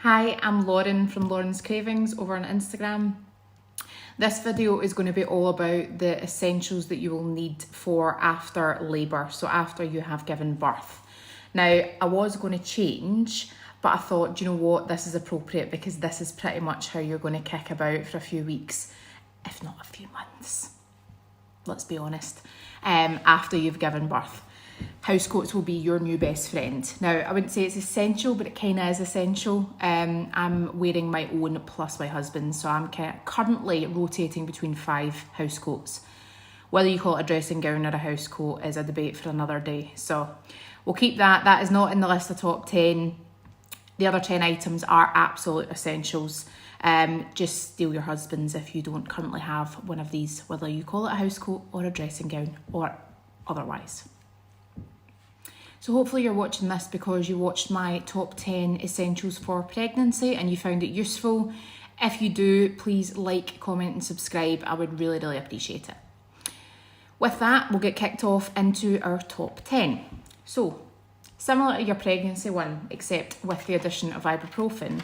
Hi, I'm Lauren from Lauren's Cravings over on Instagram. This video is going to be all about the essentials that you will need for after labour, so after you have given birth. Now, I was going to change, but I thought, do you know what, this is appropriate because this is pretty much how you're going to kick about for a few weeks, if not a few months, let's be honest, after you've given birth. Housecoats will be your new best friend. Now, I wouldn't say it's essential, but it kind of is essential. I'm wearing my own plus my husband's, so I'm currently rotating between 5 housecoats. Whether you call it a dressing gown or a housecoat is a debate for another day. So we'll keep that. That is not in the list of top 10. The other 10 items are absolute essentials. Just steal your husband's if you don't currently have one of these, whether you call it a housecoat or a dressing gown or otherwise. So hopefully you're watching this because you watched my top 10 essentials for pregnancy and you found it useful. If you do, please like, comment and subscribe. I would really, really appreciate it. With that, we'll get kicked off into our top 10. So, similar to your pregnancy one, except with the addition of ibuprofen,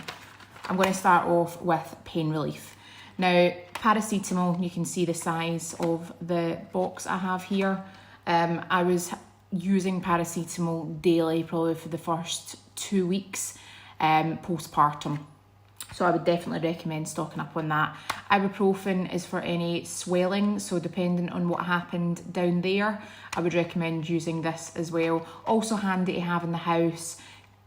I'm going to start off with pain relief. Now, paracetamol, you can see the size of the box I have here. I was using paracetamol daily probably for the first 2 weeks postpartum, so I would definitely recommend stocking up on that. Ibuprofen is for any swelling, so depending on what happened down there, I would recommend using this as well. Also handy to have in the house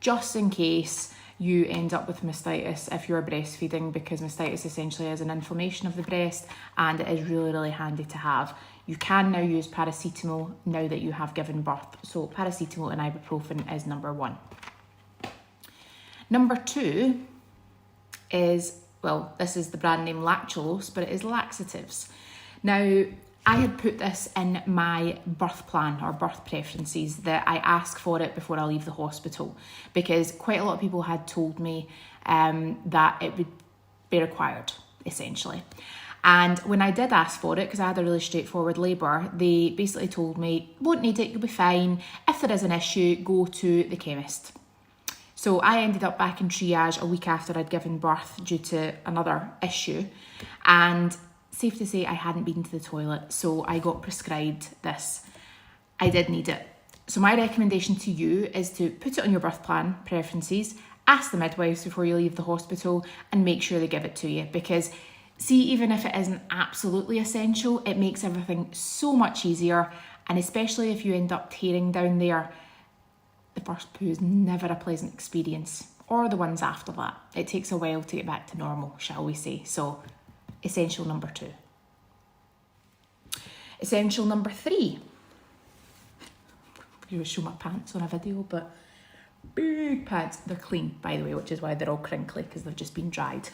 just in case you end up with mastitis if you're breastfeeding, because mastitis essentially is an inflammation of the breast and it is really, really handy to have. You can now use paracetamol now that you have given birth. So paracetamol and ibuprofen is number 1. Number 2 is, well, this is the brand name Lactulose, but it is laxatives. Now, I had put this in my birth plan or birth preferences that I ask for it before I leave the hospital, because quite a lot of people had told me that it would be required, essentially. And when I did ask for it, because I had a really straightforward labour, they basically told me, won't need it, you'll be fine. If there is an issue, go to the chemist. So I ended up back in triage a week after I'd given birth due to another issue. And safe to say, I hadn't been to the toilet, so I got prescribed this. I did need it. So my recommendation to you is to put it on your birth plan preferences, ask the midwives before you leave the hospital, and make sure they give it to you, because see, even if it isn't absolutely essential, it makes everything so much easier. And especially if you end up tearing down there, the first poo is never a pleasant experience, or the ones after that. It takes a while to get back to normal, shall we say. So, essential number 2. Essential number 3. I'm going to show my pants on a video, but big pants. They're clean, by the way, which is why they're all crinkly, because they've just been dried.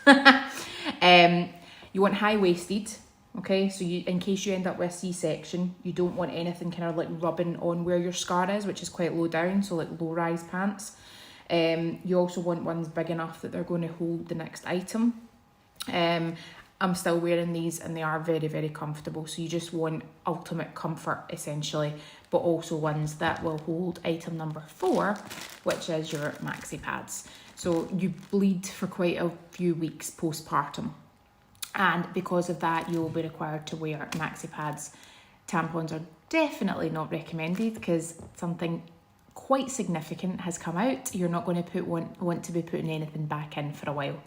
You want high-waisted, okay? So you, in case you end up with a C-section, you don't want anything kind of like rubbing on where your scar is, which is quite low down, so like low-rise pants. You also want ones big enough that they're going to hold the next item. I'm still wearing these and they are very, very comfortable. So you just want ultimate comfort, essentially, but also ones that will hold item number 4, which is your maxi pads. So you bleed for quite a few weeks postpartum. And because of that, you'll be required to wear maxi pads. Tampons are definitely not recommended because something quite significant has come out. You're not going to want to be putting anything back in for a while,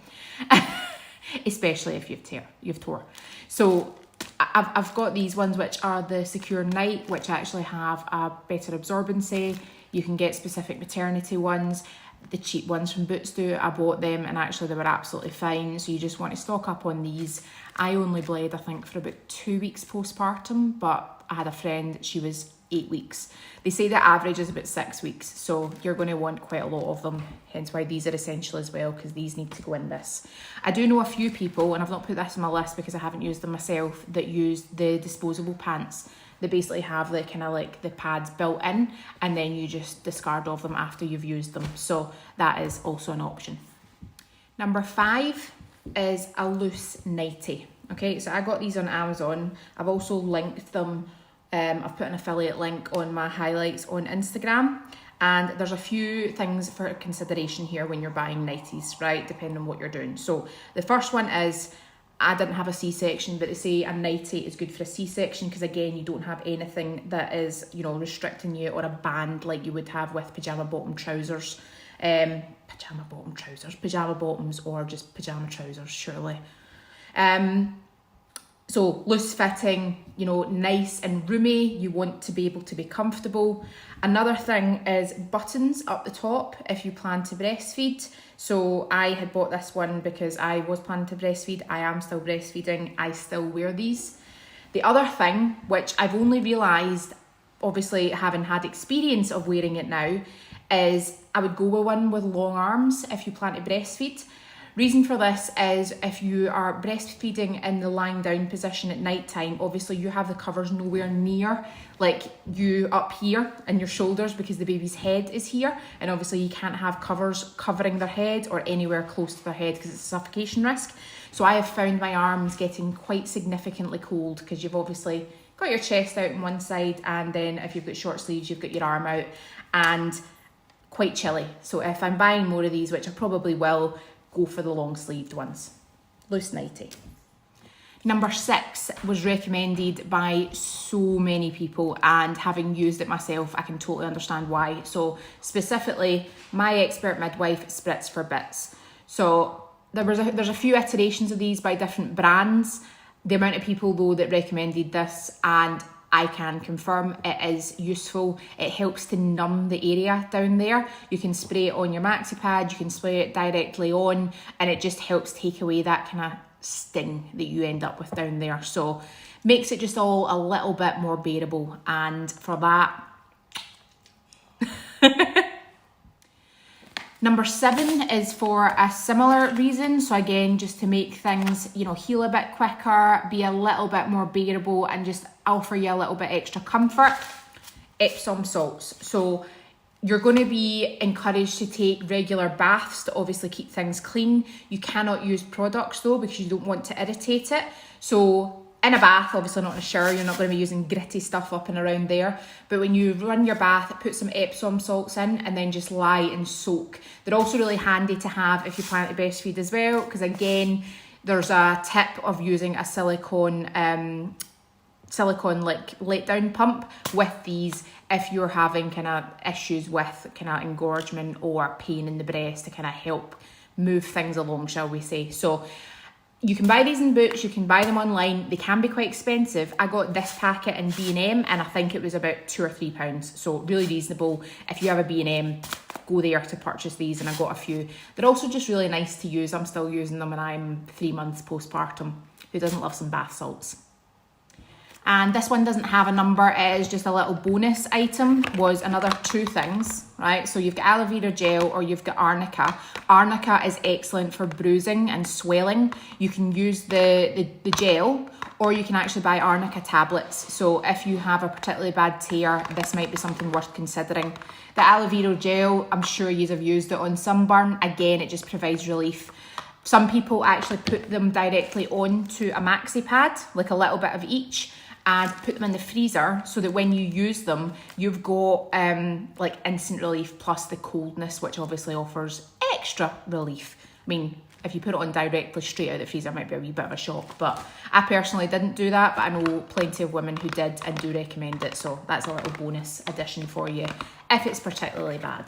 especially if you've tore. So I've got these ones which are the Secure Night, which actually have a better absorbency. You can get specific maternity ones. The cheap ones from Boots do. I bought them and actually they were absolutely fine. So you just want to stock up on these. I only bled, I think, for about 2 weeks postpartum, but I had a friend, she was 8 weeks. They say the average is about 6 weeks, so you're going to want quite a lot of them, hence why these are essential as well, because these need to go in this. I do know a few people, and I've not put this on my list because I haven't used them myself, that use the disposable pants. They basically have the kind of like the pads built in, and then you just discard of them after you've used them. So that is also an option. Number 5 is a loose nightie. Okay, so I got these on Amazon. I've also linked them. I've put an affiliate link on my highlights on Instagram, And there's a few things for consideration here when you're buying nighties, right? Depending on what you're doing. So the first one is, I didn't have a C-section, but they say a nightie is good for a C-section because, again, you don't have anything that is, you know, restricting you, or a band like you would have with pajama bottom trousers. Pajama bottoms, or just pajama trousers, surely. So loose fitting, you know, nice and roomy. You want to be able to be comfortable. Another thing is buttons up the top if you plan to breastfeed. So I had bought this one because I was planning to breastfeed. I am still breastfeeding. I still wear these. The other thing, which I've only realised, obviously having had experience of wearing it now, is I would go with one with long arms if you plan to breastfeed. Reason for this is if you are breastfeeding in the lying down position at night time, obviously you have the covers nowhere near like you up here in your shoulders because the baby's head is here, and obviously you can't have covers covering their head or anywhere close to their head because it's a suffocation risk. So I have found my arms getting quite significantly cold because you've obviously got your chest out on one side, and then if you've got short sleeves you've got your arm out, and quite chilly. So if I'm buying more of these, which I probably will, go for the long sleeved ones. Loose nightie. Number 6 was recommended by so many people, and having used it myself, I can totally understand why. So specifically, my expert midwife spritz for bits. So there's a few iterations of these by different brands. The amount of people though that recommended this, and I can confirm it is useful. It helps to numb the area down there. You can spray it on your maxi pad, you can spray it directly on, and it just helps take away that kind of sting that you end up with down there. So makes it just all a little bit more bearable, and for that. Number 7 is for a similar reason. So again, just to make things, you know, heal a bit quicker, be a little bit more bearable, and just offer you a little bit extra comfort. Epsom salts. So you're going to be encouraged to take regular baths to obviously keep things clean. You cannot use products though because you don't want to irritate it. So in a bath, obviously not in a shower, you're not going to be using gritty stuff up and around there. But when you run your bath, put some Epsom salts in and then just lie and soak. They're also really handy to have if you plan to breastfeed as well, because again, there's a tip of using a silicone like let-down pump with these if you're having kind of issues with kind of engorgement or pain in the breast, to kind of help move things along, shall we say. So you can buy these in Boots, you can buy them online. They can be quite expensive. I got this packet in B&M and I think it was about £2 or £3. So really reasonable. If you have a B&M, go there to purchase these, and I got a few. They're also just really nice to use. I'm still using them and I'm 3 months postpartum. Who doesn't love some bath salts? And this one doesn't have a number, it is just a little bonus item, was another 2 things, right? So you've got aloe vera gel or you've got arnica. Arnica is excellent for bruising and swelling. You can use the gel, or you can actually buy arnica tablets. So if you have a particularly bad tear, this might be something worth considering. The aloe vera gel, I'm sure you have used it on sunburn. Again, it just provides relief. Some people actually put them directly onto a maxi pad, like a little bit of each, and put them in the freezer so that when you use them, you've got like instant relief plus the coldness, which obviously offers extra relief. I mean, if you put it on directly straight out of the freezer, it might be a wee bit of a shock, but I personally didn't do that, but I know plenty of women who did and do recommend it, so that's a little bonus addition for you if it's particularly bad.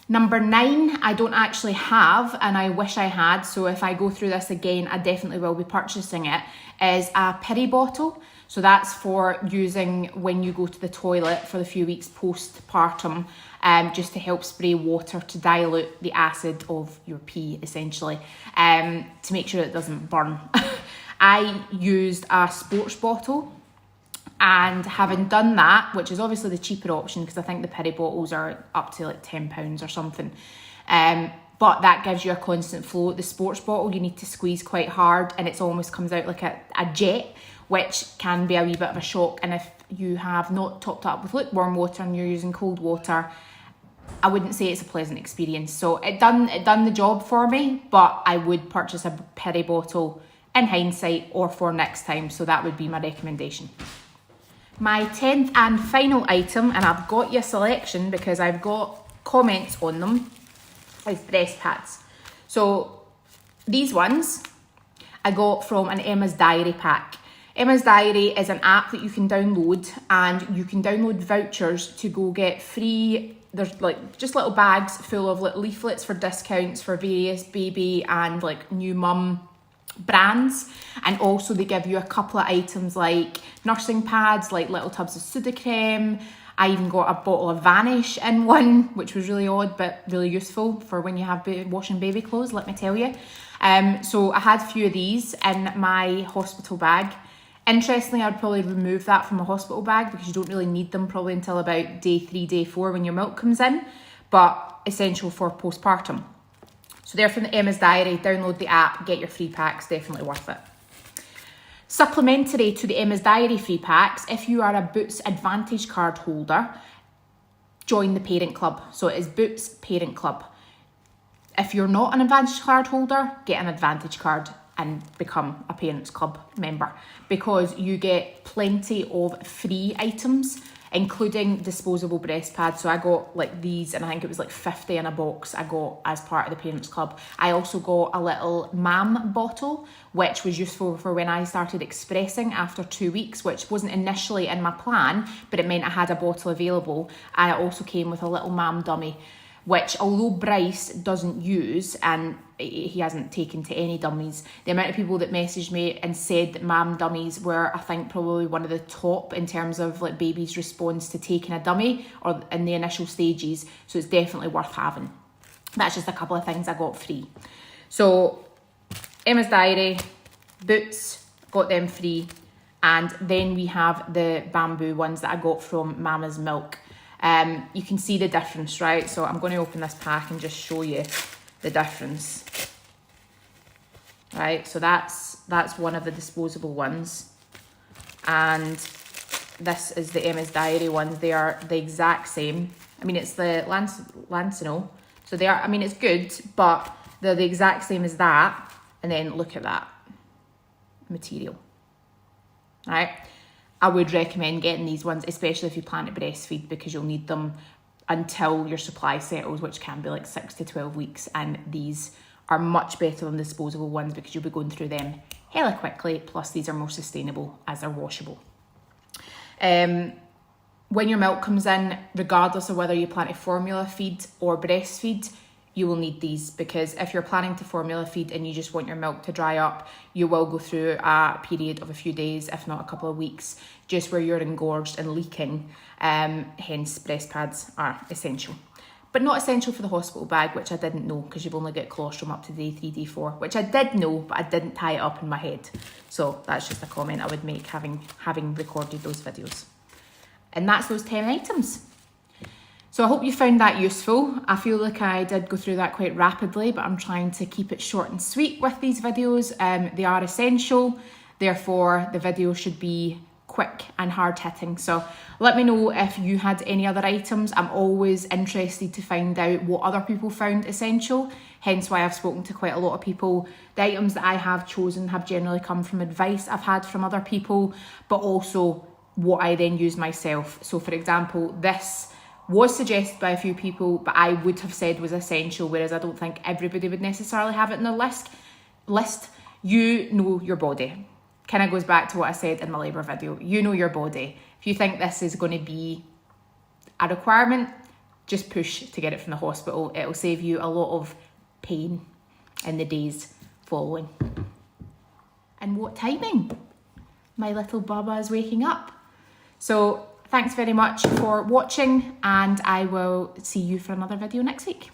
Number 9, I don't actually have, and I wish I had, so if I go through this again, I definitely will be purchasing it, is a piri bottle. So that's for using when you go to the toilet for the few weeks postpartum, just to help spray water to dilute the acid of your pee, essentially, to make sure it doesn't burn. I used a sports bottle. And having done that, which is obviously the cheaper option because I think the piri bottles are up to like £10 or something, but that gives you a constant flow. The sports bottle you need to squeeze quite hard and it almost comes out like a jet, which can be a wee bit of a shock. And if you have not topped up with lukewarm water and you're using cold water, I wouldn't say it's a pleasant experience. So it done the job for me, but I would purchase a piri bottle in hindsight or for next time, so that would be my recommendation. My 10th and final item, and I've got your selection because I've got comments on them, is breast pads. So these ones I got from an Emma's Diary pack. Emma's Diary is an app that you can download, and you can download vouchers to go get free, there's like just little bags full of like leaflets for discounts for various baby and like new mum brands. And also they give you a couple of items like nursing pads, like little tubs of Sudocrem. I even got a bottle of Vanish in one, which was really odd but really useful for when you have washing baby clothes, let me tell you. So I had a few of these in my hospital bag. Interestingly, I'd probably remove that from a hospital bag because you don't really need them probably until about day 3, day 4 when your milk comes in, but essential for postpartum. So they're from the Emma's Diary. Download the app, get your free packs, definitely worth it. Supplementary to the Emma's Diary free packs, if you are a Boots Advantage card holder, join the parent club. So it is Boots Parent Club. If you're not an Advantage card holder, get an Advantage card and become a Parents Club member, because you get plenty of free items, including disposable breast pads. So I got like these, and I think it was like 50 in a box I got as part of the Parents Club. I also got a little MAM bottle, which was useful for when I started expressing after 2 weeks, which wasn't initially in my plan, but it meant I had a bottle available. And it also came with a little MAM dummy, which although Bryce doesn't use, and he hasn't taken to any dummies, the amount of people that messaged me and said that MAM dummies were, I think, probably one of the top in terms of like baby's response to taking a dummy or in the initial stages. So it's definitely worth having. That's just a couple of things I got free. So Emma's Diary, Boots, got them free. And then we have the bamboo ones that I got from Mama's Milk. You can see the difference, right? So I'm going to open this pack and just show you the difference. Right, so that's one of the disposable ones. And this is the Emma's Diary ones. They are the exact same. I mean, it's the Lancino. So they are, I mean, it's good, but they're the exact same as that. And then look at that material. Right? I would recommend getting these ones, especially if you plan to breastfeed, because you'll need them until your supply settles, which can be like 6 to 12 weeks. And these are much better than disposable ones because you'll be going through them hella quickly. Plus, these are more sustainable as they're washable. When your milk comes in, regardless of whether you plan to formula feed or breastfeed, you will need these, because if you're planning to formula feed and you just want your milk to dry up, you will go through a period of a few days, if not a couple of weeks, just where you're engorged and leaking. Hence, breast pads are essential. But not essential for the hospital bag, which I didn't know, because you've only got colostrum up to day 3, day 4, which I did know, but I didn't tie it up in my head. So that's just a comment I would make having recorded those videos. And that's those 10 items. So I hope you found that useful. I feel like I did go through that quite rapidly, but I'm trying to keep it short and sweet with these videos. They are essential, therefore the video should be quick and hard hitting. So let me know if you had any other items. I'm always interested to find out what other people found essential, hence why I've spoken to quite a lot of people. The items that I have chosen have generally come from advice I've had from other people, but also what I then use myself. So for example, this was suggested by a few people, but I would have said was essential, whereas I don't think everybody would necessarily have it in their list. You know your body. Kind of goes back to what I said in my labour video. You know your body. If you think this is going to be a requirement, just push to get it from the hospital. It'll save you a lot of pain in the days following. And what timing? My little Bubba is waking up. So thanks very much for watching, and I will see you for another video next week.